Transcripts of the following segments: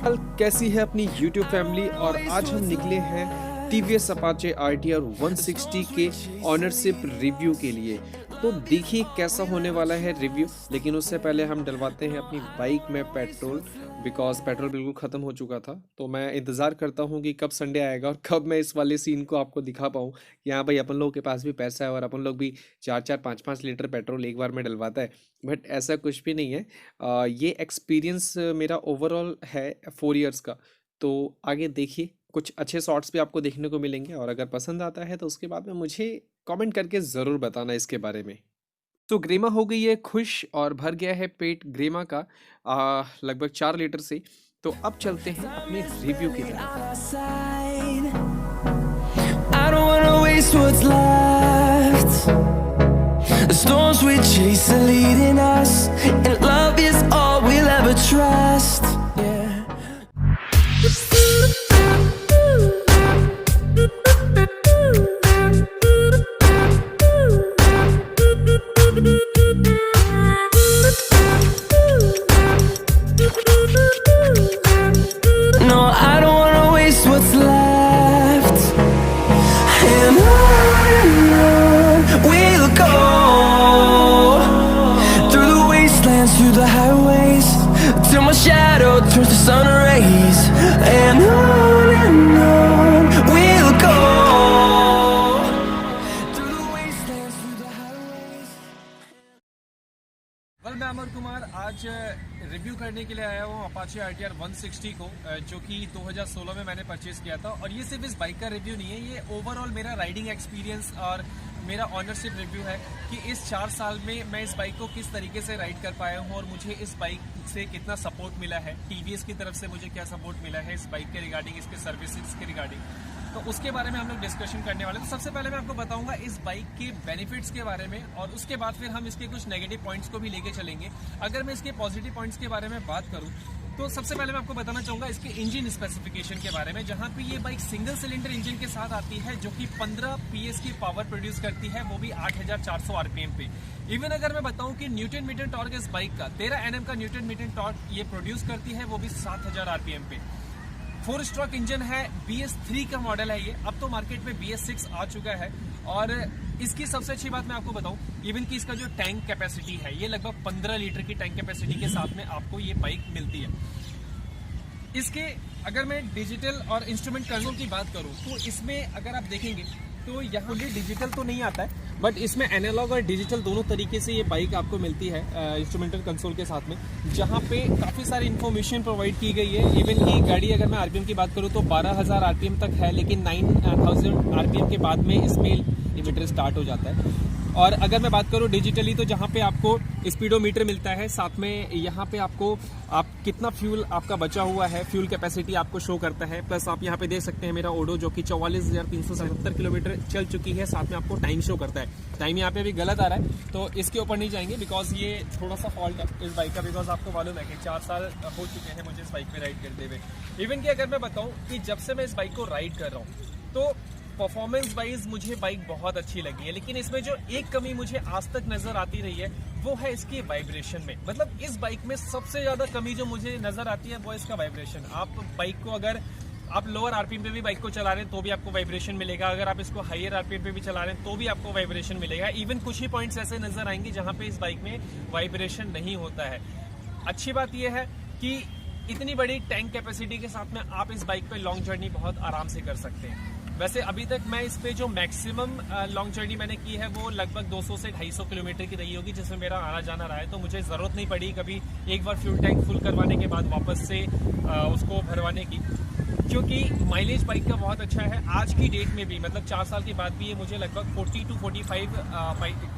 कैसी है अपनी YouTube फैमिली। और आज हम निकले हैं TVS Apache RTR 160 के ऑनरशिप रिव्यू के लिए। तो देखिए कैसा होने वाला है रिव्यू। लेकिन उससे पहले हम डलवाते हैं अपनी बाइक में पेट्रोल, बिकॉज पेट्रोल बिल्कुल ख़त्म हो चुका था। तो मैं इंतज़ार करता हूँ कि कब संडे आएगा और कब मैं इस वाले सीन को आपको दिखा पाऊँ कि हाँ भाई अपन लोगों के पास भी पैसा है और अपन लोग भी 4-4 5-5 लीटर पेट्रोल एक बार में डलवाता है। बट ऐसा कुछ भी नहीं है। ये एक्सपीरियंस मेरा ओवरऑल है 4 इयर्स का। तो आगे देखिए कुछ अच्छे शॉट्स भी आपको देखने को मिलेंगे और अगर पसंद आता है तो उसके बाद में मुझे कमेंट करके ज़रूर बताना इसके बारे में। तो ग्रेमा हो गई है खुश और भर गया है पेट ग्रेमा का लगभग 4 लीटर से। तो अब चलते हैं अपने रिव्यू की तरफ। I don't wanna waste what's left. The storms we chase are leading us, and love is all we'll ever trust. No, I don't wanna waste what's left. And on we'll go, through the wastelands, through the highways, till my shadow turns to sun rays. And on we'll go, through the wastelands, through the highways. मैं अमर कुमार आज review करने के लिए आया हूँ Apache RTR 160 को, जो कि 2016 में मैंने परचेज किया था। और ये सिर्फ इस बाइक का रिव्यू नहीं है, ये ओवरऑल मेरा राइडिंग एक्सपीरियंस और मेरा ऑनरशिप रिव्यू है कि इस 4 साल में मैं इस बाइक को किस तरीके से राइड कर पाया हूँ और मुझे इस बाइक से कितना सपोर्ट मिला है, TVS की तरफ से मुझे क्या सपोर्ट मिला है इस बाइक के रिगार्डिंग, इसके सर्विसेज के रिगार्डिंग। तो उसके बारे में हम लोग डिस्कशन करने वाले हैं। तो सबसे पहले मैं आपको बताऊंगा इस बाइक के बेनिफिट्स के बारे में और उसके बाद फिर हम इसके कुछ नेगेटिव पॉइंट्स को भी लेके चलेंगे। अगर मैं इसके पॉजिटिव पॉइंट्स के बारे में बात करूं तो सबसे पहले मैं आपको बताना चाहूंगा इसके इंजन स्पेसिफिकेशन के बारे में, जहां पे ये बाइक सिंगल सिलेंडर इंजन के साथ आती है जो कि 15 PS की पावर प्रोड्यूस करती है, वो भी 8400 RPM पे। इवन अगर मैं बताऊं कि न्यूटन मीटर टॉर्क इस बाइक का 13 Nm का न्यूटन मीटर टॉर्क ये प्रोड्यूस करती है, वो भी 7000 RPM पे। 4 स्ट्रोक इंजन है, BS3 का मॉडल है ये। अब तो मार्केट में BS6 आ चुका है। और इसकी सबसे अच्छी बात मैं आपको बताऊं, इवन कि इसका जो टैंक कैपेसिटी है ये लगभग 15 लीटर की टैंक कैपेसिटी के साथ में आपको ये बाइक मिलती है। इसके अगर मैं डिजिटल और इंस्ट्रूमेंट कंसोल की बात करूं तो इसमें अगर आप देखेंगे तो यहाँ भी डिजिटल तो नहीं आता है, बट इसमें एनालॉग और डिजिटल दोनों तरीके से ये बाइक आपको मिलती है इंस्ट्रूमेंटल कंसोल के साथ में, जहाँ पे काफ़ी सारी इन्फॉर्मेशन प्रोवाइड की गई है। इवन की गाड़ी अगर मैं RPM की बात करूँ तो 12000 RPM तक है, लेकिन 9000 RPM के बाद में इसमें लिमिटर स्टार्ट हो जाता है। और अगर मैं बात करूँ डिजिटली तो जहाँ पे आपको स्पीडोमीटर मिलता है, साथ में यहाँ पे आपको कितना फ्यूल आपका बचा हुआ है, फ्यूल कैपेसिटी आपको शो करता है। प्लस आप यहाँ पे देख सकते हैं मेरा ओडो जो कि 44,377 किलोमीटर चल चुकी है, साथ में आपको टाइम शो करता है। टाइम यहाँ पे भी गलत आ रहा है तो इसके ऊपर नहीं जाएंगे बिकॉज ये थोड़ा सा फॉल्ट है इस बाइक का, बिकॉज आपको मालूम है कि 4 साल हो चुके हैं मुझे इस बाइक पे राइड करते हुए। इवन कि अगर मैं बताऊँ कि जब से मैं इस बाइक को राइड कर रहा हूँ तो परफॉर्मेंस वाइज मुझे बाइक बहुत अच्छी लगी है, लेकिन इसमें जो एक कमी मुझे आज तक नजर आती रही है वो है इसके वाइब्रेशन में। मतलब इस बाइक में सबसे ज्यादा कमी जो मुझे नजर आती है वो है इसका वाइब्रेशन। आप बाइक को अगर आप लोअर RPM पे भी बाइक को चला रहे हैं तो भी आपको वाइब्रेशन मिलेगा, अगर आप इसको हायर RPM पे भी चला रहे हैं तो भी आपको वाइब्रेशन मिलेगा। इवन कुछ ही पॉइंट्स ऐसे नजर आएंगे जहाँ पे इस बाइक में वाइब्रेशन नहीं होता है। अच्छी बात यह है कि इतनी बड़ी टैंक कैपेसिटी के साथ में आप इस बाइक पे लॉन्ग जर्नी बहुत आराम से कर सकते हैं। वैसे अभी तक मैं इस पे जो मैक्सिमम लॉन्ग जर्नी मैंने की है वो लगभग 200 से 250 किलोमीटर की रही होगी, जिसमें मेरा आना जाना रहा है। तो मुझे ज़रूरत नहीं पड़ी कभी एक बार फ्यूल टैंक फुल करवाने के बाद वापस से उसको भरवाने की, क्योंकि माइलेज बाइक का बहुत अच्छा है। आज की डेट में भी मतलब 4 साल के बाद भी ये मुझे लगभग 40 to 45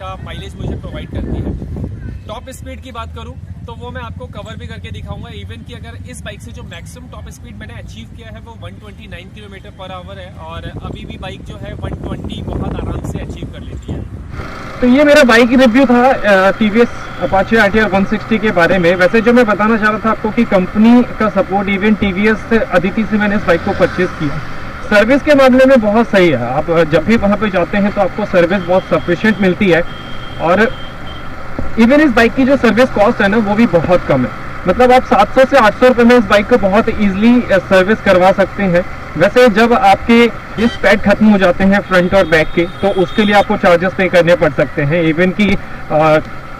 का माइलेज मुझे प्रोवाइड करती है। टॉप स्पीड की बात करूँ तो वो मैं आपको कवर भी करके दिखाऊंगा। इवन कि अगर इस बाइक से जो मैक्सिमम टॉप स्पीड मैंने अचीव किया है वो 129 किलोमीटर पर आवर है, और अभी भी बाइक जो है 120 बहुत आराम से अचीव कर लेती है। तो ये मेरा बाइक रिव्यू था TVS Apache RTR 160 के बारे में। वैसे जो मैं बताना चाह रहा था आपको कि कंपनी का सपोर्ट, इवन TVS से अदिति से मैंने इस बाइक को परचेज किया। सर्विस के मामले में बहुत सही है। आप जब भी वहाँ पे जाते हैं तो आपको सर्विस बहुत सफिशिएंट मिलती है, और इवन इस बाइक की जो सर्विस कॉस्ट है ना वो भी बहुत कम है। मतलब आप 700 से 800 रुपये में इस बाइक को बहुत इजीली सर्विस करवा सकते हैं। वैसे जब आपके ये पैड खत्म हो जाते हैं फ्रंट और बैक के, तो उसके लिए आपको चार्जेस पे करने पड़ सकते हैं। इवन कि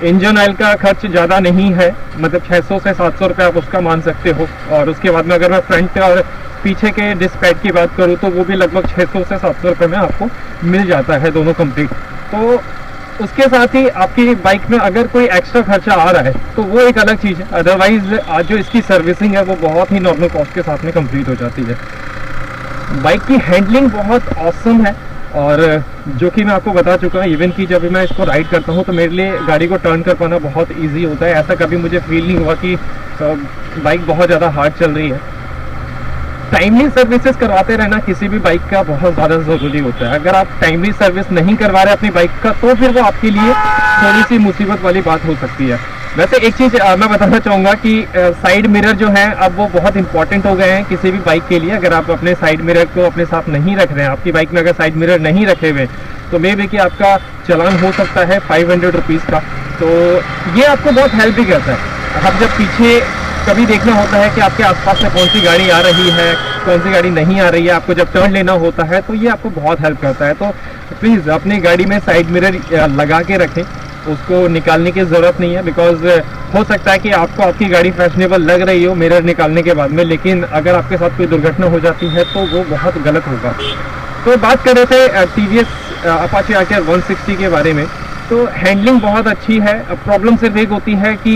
इंजन ऑयल का खर्च ज़्यादा नहीं है, मतलब 600 से 700 रुपये आप उसका मान सकते हो। और उसके बाद में अगर मैं फ्रंट और पीछे के डिस्क पैड की बात करूँ तो वो भी लगभग 600 से 700 रुपये में आपको मिल जाता है दोनों कंप्लीट। तो उसके साथ ही आपकी बाइक में अगर कोई एक्स्ट्रा खर्चा आ रहा है तो वो एक अलग चीज़ है, अदरवाइज आज जो इसकी सर्विसिंग है वो बहुत ही नॉर्मल कॉस्ट के साथ में कंप्लीट हो जाती है। बाइक की हैंडलिंग बहुत ऑसम है, और जो कि मैं आपको बता चुका हूँ, इवन कि जब मैं इसको राइड करता हूँ तो मेरे लिए गाड़ी को टर्न कर पाना बहुत इजी होता है। ऐसा कभी मुझे फील नहीं हुआ कि बाइक बहुत ज़्यादा हार्ड चल रही है। टाइमली सर्विसेज करवाते रहना किसी भी बाइक का बहुत ज़्यादा ज़रूरी होता है। अगर आप टाइमली सर्विस नहीं करवा रहे अपनी बाइक का तो फिर वो आपके लिए थोड़ी सी मुसीबत वाली बात हो सकती है। वैसे एक चीज़ मैं बताना चाहूँगा कि साइड मिरर जो है अब वो बहुत इंपॉर्टेंट हो गए हैं किसी भी बाइक के लिए। अगर आप अपने साइड मिरर को अपने साथ नहीं रख रहे हैं, आपकी बाइक में अगर साइड मिरर नहीं रखे हुए, तो मे बी कि आपका चालान हो सकता है 500 रुपीज़ का। तो ये आपको बहुत हेल्प भी करता है। आप जब पीछे कभी देखना होता है कि आपके आसपास से कौन सी गाड़ी आ रही है, कौन सी गाड़ी नहीं आ रही है, आपको जब टर्न लेना होता है, तो ये आपको बहुत हेल्प करता है। तो प्लीज़ अपनी गाड़ी में साइड मिरर लगा के रखें, उसको निकालने की ज़रूरत नहीं है। बिकॉज हो सकता है कि आपको आपकी गाड़ी फैशनेबल लग रही हो मिरर निकालने के बाद में, लेकिन अगर आपके साथ कोई दुर्घटना हो जाती है तो वो बहुत गलत होगा। तो बात कर रहे थे टीवीएस अपाचे आरटीआर 160 के बारे में। तो हैंडलिंग बहुत अच्छी है। प्रॉब्लम सिर्फ एक होती है कि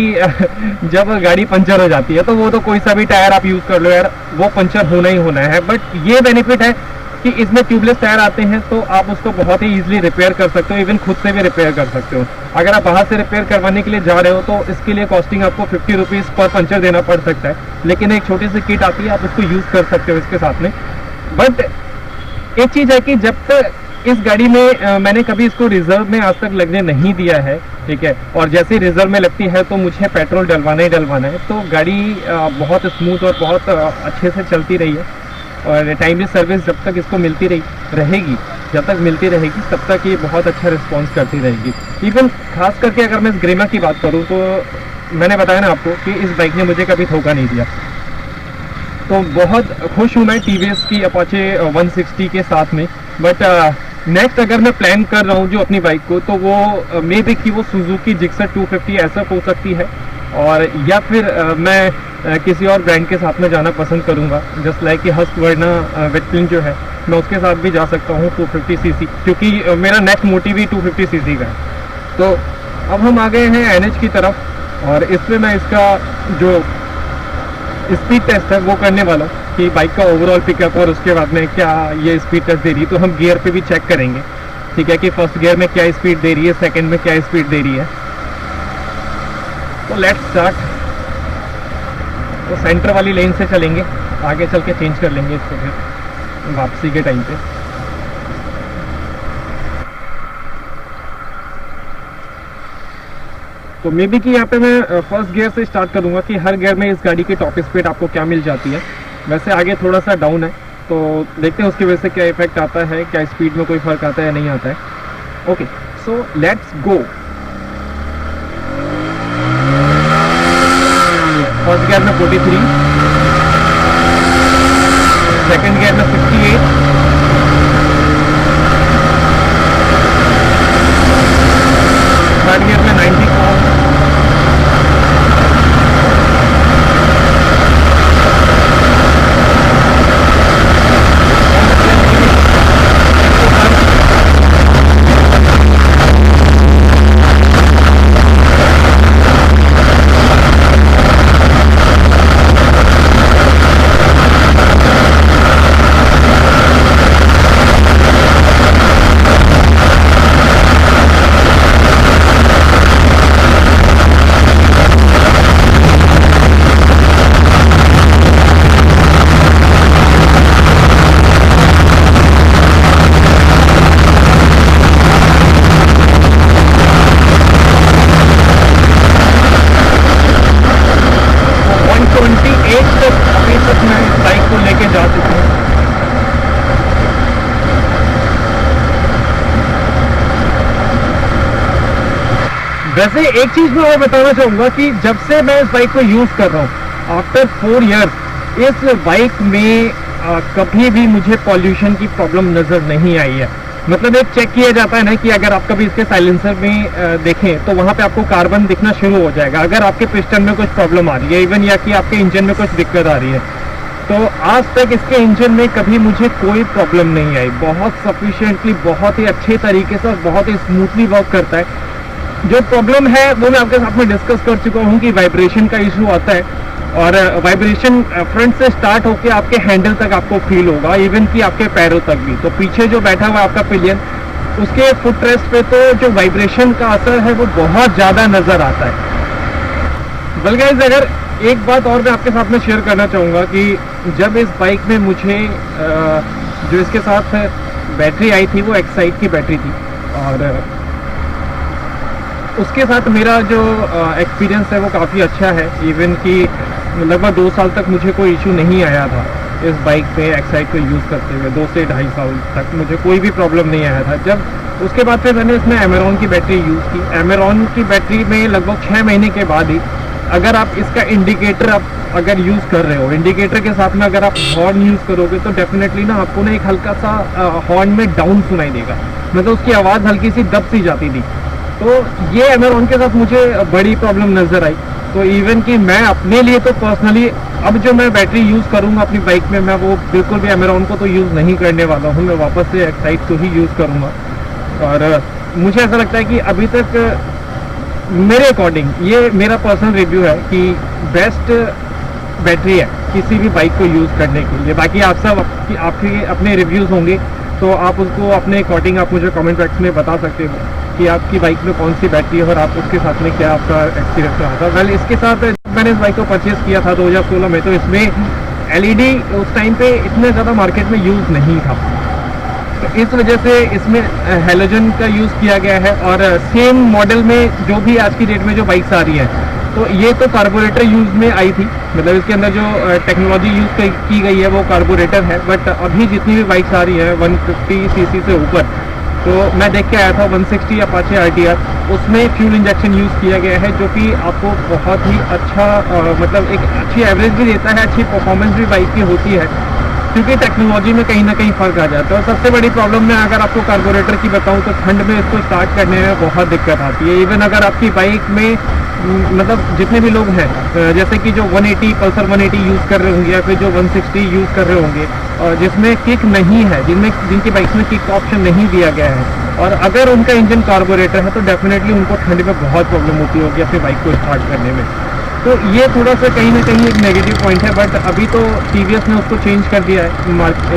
जब गाड़ी पंचर हो जाती है तो वो तो कोई सा भी टायर आप यूज़ कर लो यार, वो पंचर होना ही होना है। बट ये बेनिफिट है कि इसमें ट्यूबलेस टायर आते हैं तो आप उसको बहुत ही ईजिली रिपेयर कर सकते हो, इवन खुद से भी रिपेयर कर सकते हो। अगर आप बाहर से रिपेयर करवाने के लिए जा रहे हो तो इसके लिए कॉस्टिंग आपको 50 रुपीज़ पर पंचर देना पड़ सकता है, लेकिन एक छोटी सी किट आती है, आप उसको यूज़ कर सकते हो इसके साथ में। बट एक चीज़ है कि जब तक इस गाड़ी में मैंने कभी इसको रिजर्व में आज तक लगने नहीं दिया है, ठीक है, और जैसे रिजर्व में लगती है तो मुझे पेट्रोल डलवाना ही डलवाना है। तो गाड़ी बहुत स्मूथ और बहुत अच्छे से चलती रही है, और टाइमली सर्विस जब तक इसको मिलती रहेगी, जब तक मिलती रहेगी तब तक ये बहुत अच्छा रिस्पॉन्स करती रहेगी। इवन खास करके अगर मैं इस ग्रेमा की बात करूँ तो मैंने बताया ना आपको कि इस बाइक ने मुझे कभी धोखा नहीं दिया। तो बहुत खुश हूँ मैं टीवीएस की अपाचे 160 के साथ में। बट नेक्स्ट अगर मैं प्लान कर रहा हूँ जो अपनी बाइक को, तो वो मे बी कि वो सुजुकी जिक्सर 250 ऐसा हो सकती है, और या फिर मैं किसी और ब्रांड के साथ में जाना पसंद करूँगा, जस्ट लाइक कि हस्कवर्ना वेटलिंग जो है मैं उसके साथ भी जा सकता हूँ 250 सीसी, क्योंकि मेरा नेक्स्ट मोटिव ही 250 सीसी का है। तो अब हम आ गए हैं NH की तरफ, और इसमें मैं इसका जो स्पीड टेस्ट है वो करने वाला हूँ कि बाइक का ओवरऑल पिकअप और उसके बाद में क्या ये स्पीड टेस्ट दे रही है। तो हम गियर पे भी चेक करेंगे, ठीक है, कि फर्स्ट गियर में क्या स्पीड दे रही है, सेकंड में क्या स्पीड दे रही है। तो लेट्स स्टार्ट। तो सेंटर वाली लेन से चलेंगे, आगे चल के चेंज कर लेंगे इसको फिर वापसी के टाइम पे। तो मे बी कि यहाँ पे मैं फर्स्ट गियर से स्टार्ट करूँगा कि हर गियर में इस गाड़ी की टॉप स्पीड आपको क्या मिल जाती है। वैसे आगे थोड़ा सा डाउन है, तो देखते हैं उसकी वजह से क्या इफेक्ट आता है, क्या स्पीड में कोई फ़र्क आता है या नहीं आता है। Okay, so let's go. First gear में 43, सेकेंड गियर में 68, थर्ड गियर में 94, वैसे एक चीज मैं और बताना चाहूंगा कि जब से मैं इस बाइक को यूज कर रहा हूँ आफ्टर 4 ईयर्स, इस बाइक में कभी भी मुझे पॉल्यूशन की प्रॉब्लम नजर नहीं आई है। मतलब एक चेक किया जाता है ना कि अगर आप कभी इसके साइलेंसर में देखें तो वहां पे आपको कार्बन दिखना शुरू हो जाएगा अगर आपके पिस्टन में कुछ प्रॉब्लम आ रही है, इवन या कि आपके इंजन में कुछ दिक्कत आ रही है। तो आज तक इसके इंजन में कभी मुझे कोई प्रॉब्लम नहीं आई। बहुत सफिशिएंटली, बहुत ही अच्छे तरीके से और बहुत ही स्मूथली वर्क करता है। जो प्रॉब्लम है वो मैं आपके साथ में डिस्कस कर चुका हूँ कि वाइब्रेशन का इशू आता है, और वाइब्रेशन फ्रंट से स्टार्ट होकर आपके हैंडल तक आपको फील होगा, इवन कि आपके पैरों तक भी। तो पीछे जो बैठा हुआ आपका पिलियन, उसके फुट रेस्ट पे तो जो वाइब्रेशन का असर है वो बहुत ज़्यादा नज़र आता है। बल्कि अगर एक बात और मैं आपके साथ में शेयर करना चाहूँगा कि जब इस बाइक में मुझे जो इसके साथ बैटरी आई थी वो एक्साइड की बैटरी थी, और उसके साथ मेरा जो एक्सपीरियंस है वो काफ़ी अच्छा है। इवन कि लगभग 2 साल तक मुझे कोई इशू नहीं आया था इस बाइक पे एक्साइड को यूज़ करते हुए। 2 से 2.5 साल तक मुझे कोई भी प्रॉब्लम नहीं आया था। जब उसके बाद फिर मैंने इसमें एमेरॉन की बैटरी यूज़ की। एमेरॉन की बैटरी में लगभग 6 महीने के बाद ही अगर आप इसका इंडिकेटर आप अगर यूज़ कर रहे हो, इंडिकेटर के साथ में अगर आप हॉर्न यूज़ करोगे तो डेफिनेटली ना आपको ना एक हल्का सा हॉर्न में डाउन सुनाई देगा, मतलब उसकी आवाज़ हल्की सी दब सी जाती थी। तो ये एमेरॉन के साथ मुझे बड़ी प्रॉब्लम नज़र आई। तो इवन कि मैं अपने लिए तो पर्सनली अब जो मैं बैटरी यूज़ करूँगा अपनी बाइक में, मैं वो बिल्कुल भी एमेरॉन को तो यूज़ नहीं करने वाला हूँ। मैं वापस से एक्साइड को ही यूज़ करूँगा। और मुझे ऐसा लगता है कि अभी तक मेरे अकॉर्डिंग ये मेरा पर्सनल रिव्यू है कि बेस्ट बैटरी है किसी भी बाइक को यूज़ करने के लिए। बाकी आप सब आपके अपने रिव्यूज़ होंगे तो आप उसको अपने अकॉर्डिंग आप मुझे कमेंट बॉक्स में बता सकते हो कि आपकी बाइक में कौन सी बैटरी है और आप उसके साथ में क्या आपका एक्सपीरियंस रहा था। वेल, इसके साथ मैंने इस बाइक को परचेज़ किया था 2016 में, तो इसमें LED उस टाइम पे इतने ज़्यादा मार्केट में यूज़ नहीं था, तो इस वजह से इसमें हैलोजन का यूज़ किया गया है। और सेम मॉडल में जो भी आज की डेट में जो बाइक्स आ रही हैं, तो ये तो कार्बोरेटर यूज़ में आई थी, मतलब इसके अंदर जो टेक्नोलॉजी यूज़ की गई है वो कार्बोरेटर है। बट अभी जितनी भी बाइक्स आ रही हैं 150 सीसी से ऊपर, तो मैं देख के आया था 160 अपाचे RTR, उसमें फ्यूल इंजेक्शन यूज़ किया गया है, जो कि आपको बहुत ही अच्छा मतलब एक अच्छी एवरेज भी देता है, अच्छी परफॉर्मेंस भी बाइक की होती है, क्योंकि टेक्नोलॉजी में कहीं ना कहीं फ़र्क आ जाता है। और सबसे बड़ी प्रॉब्लम मैं अगर आपको कार्बोरेटर की बताऊं तो ठंड में इसको स्टार्ट करने में बहुत दिक्कत आती है। इवन अगर आपकी बाइक में मतलब जितने भी लोग हैं, जैसे कि जो 180 पल्सर 180 यूज़ कर रहे होंगे या फिर जो 160 यूज़ कर रहे होंगे, और जिसमें किक नहीं है, जिनकी बाइक्स में किक ऑप्शन नहीं दिया गया है, और अगर उनका इंजन कार्बोरेटर है तो डेफिनेटली उनको ठंड में बहुत प्रॉब्लम होती होगी अपनी बाइक को स्टार्ट करने में। तो ये थोड़ा सा कहीं ना कहीं एक नेगेटिव पॉइंट है। बट अभी तो TVS ने उसको चेंज कर दिया है,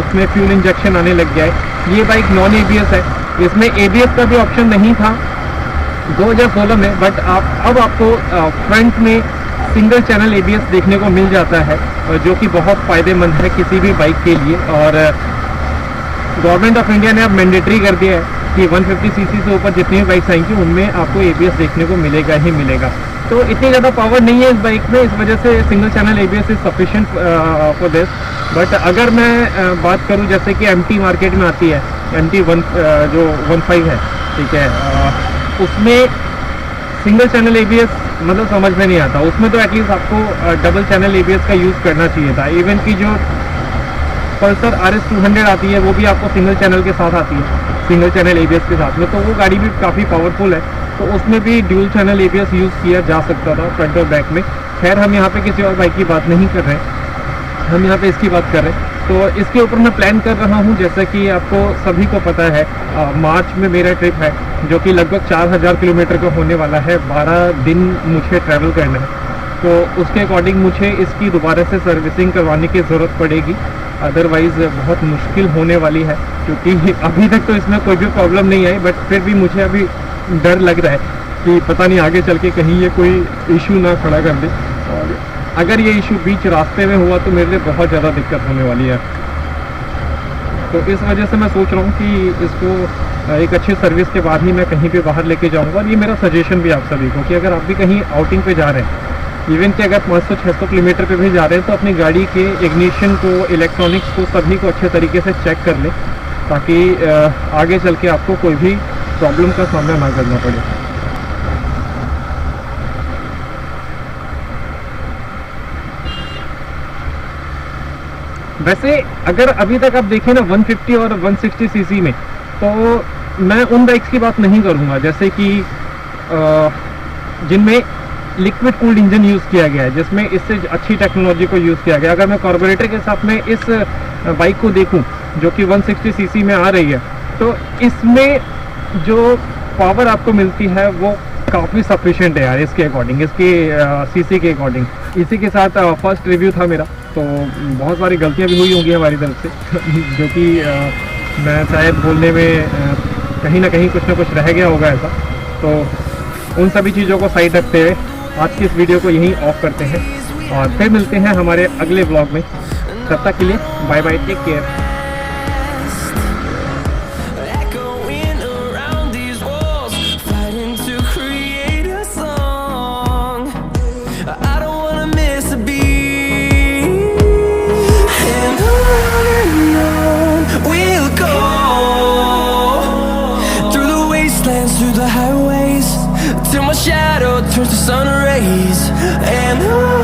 उसमें फ्यूल इंजेक्शन आने लग गया है। ये बाइक नॉन ABS है, इसमें ABS का भी ऑप्शन नहीं था 2016 में, बट अब आपको फ्रंट में सिंगल चैनल ABS देखने को मिल जाता है, जो कि बहुत फ़ायदेमंद है किसी भी बाइक के लिए। और गवर्नमेंट ऑफ इंडिया ने अब मैंडेटरी कर दिया है कि 150 सीसी से ऊपर जितनी भी बाइक्स आएंगी उनमें आपको ABS देखने को मिलेगा ही मिलेगा। तो इतनी ज़्यादा पावर नहीं है इस बाइक में, इस वजह से single channel ABS is sufficient for this. But अगर मैं बात करूं जैसे कि MT मार्केट में आती है, MT1 जो 15 है, ठीक है, उसमें सिंगल चैनल ABS मतलब समझ में नहीं आता। उसमें तो एटलीस्ट आपको डबल चैनल ABS का यूज़ करना चाहिए था। इवन की जो पल्सर RS 200 आती है वो भी आपको सिंगल चैनल के साथ आती है, सिंगल चैनल ABS के साथ में, तो वो गाड़ी भी काफ़ी पावरफुल है, तो उसमें भी ड्यूल चैनल ABS यूज़ किया जा सकता था फ्रंट और बैक में। खैर, हम यहाँ पे किसी और बाइक की बात नहीं कर रहे हैं, हम यहाँ पे इसकी बात कर रहे हैं। तो इसके ऊपर मैं प्लान कर रहा हूँ, जैसा कि आपको सभी को पता है, मार्च में मेरा ट्रिप है जो कि लगभग 4000 किलोमीटर का होने वाला है। 12 दिन मुझे ट्रैवल करना है, तो उसके अकॉर्डिंग मुझे इसकी दोबारा से सर्विसिंग करवाने की ज़रूरत पड़ेगी, अदरवाइज़ बहुत मुश्किल होने वाली है, क्योंकि अभी तक तो इसमें कोई भी प्रॉब्लम नहीं आई। बट फिर भी मुझे अभी डर लग रहा है कि पता नहीं आगे चल के कहीं ये कोई इशू ना खड़ा कर दे, और अगर ये इशू बीच रास्ते में हुआ तो मेरे लिए बहुत ज़्यादा दिक्कत होने वाली है। तो इस वजह से मैं सोच रहा हूँ कि इसको एक अच्छी सर्विस के बाद ही मैं कहीं पे बाहर लेके जाऊँगा। और ये मेरा सजेशन भी आप सभी को कि अगर आप भी कहीं आउटिंग पे जा रहे हैं, इवन कि अगर 500-600 किलोमीटर पे भी जा रहे हैं, तो अपनी गाड़ी के इग्निशन को, इलेक्ट्रॉनिक्स को, सभी को अच्छे तरीके से चेक कर लें, ताकि आगे चल के आपको कोई भी प्रॉब्लम का सामना ना करना पड़े। वैसे अगर अभी तक आप देखें ना 150 और 160 सीसी में, तो मैं उन बाइक्स की बात नहीं करूँगा जैसे कि जिनमें लिक्विड कूल्ड इंजन यूज़ किया गया है, जिसमें इससे अच्छी टेक्नोलॉजी को यूज़ किया गया। अगर मैं कार्बोरेटर के साथ में इस बाइक को देखूं जो कि 160 सीसी में आ रही है, तो इसमें जो पावर आपको मिलती है वो काफ़ी सफिशिएंट है यार इसके अकॉर्डिंग, इसके सीसी के अकॉर्डिंग। इसी के साथ फर्स्ट रिव्यू था मेरा, तो बहुत सारी गलतियां भी हुई होंगी हमारी तरफ से जो कि मैं शायद बोलने में कहीं ना कहीं कुछ ना कुछ रह गया होगा ऐसा। तो उन सभी चीज़ों को साइड रखते हुए आज की इस वीडियो को यहीं ऑफ करते हैं और फिर मिलते हैं हमारे अगले ब्लॉग में। तब तक के लिए bye bye, take care. Echoing around these walls, fighting to create a song. I don't wanna miss a beat. And on we'll go, through the wastelands, through the highways, till my shadow turns to sun rays. And on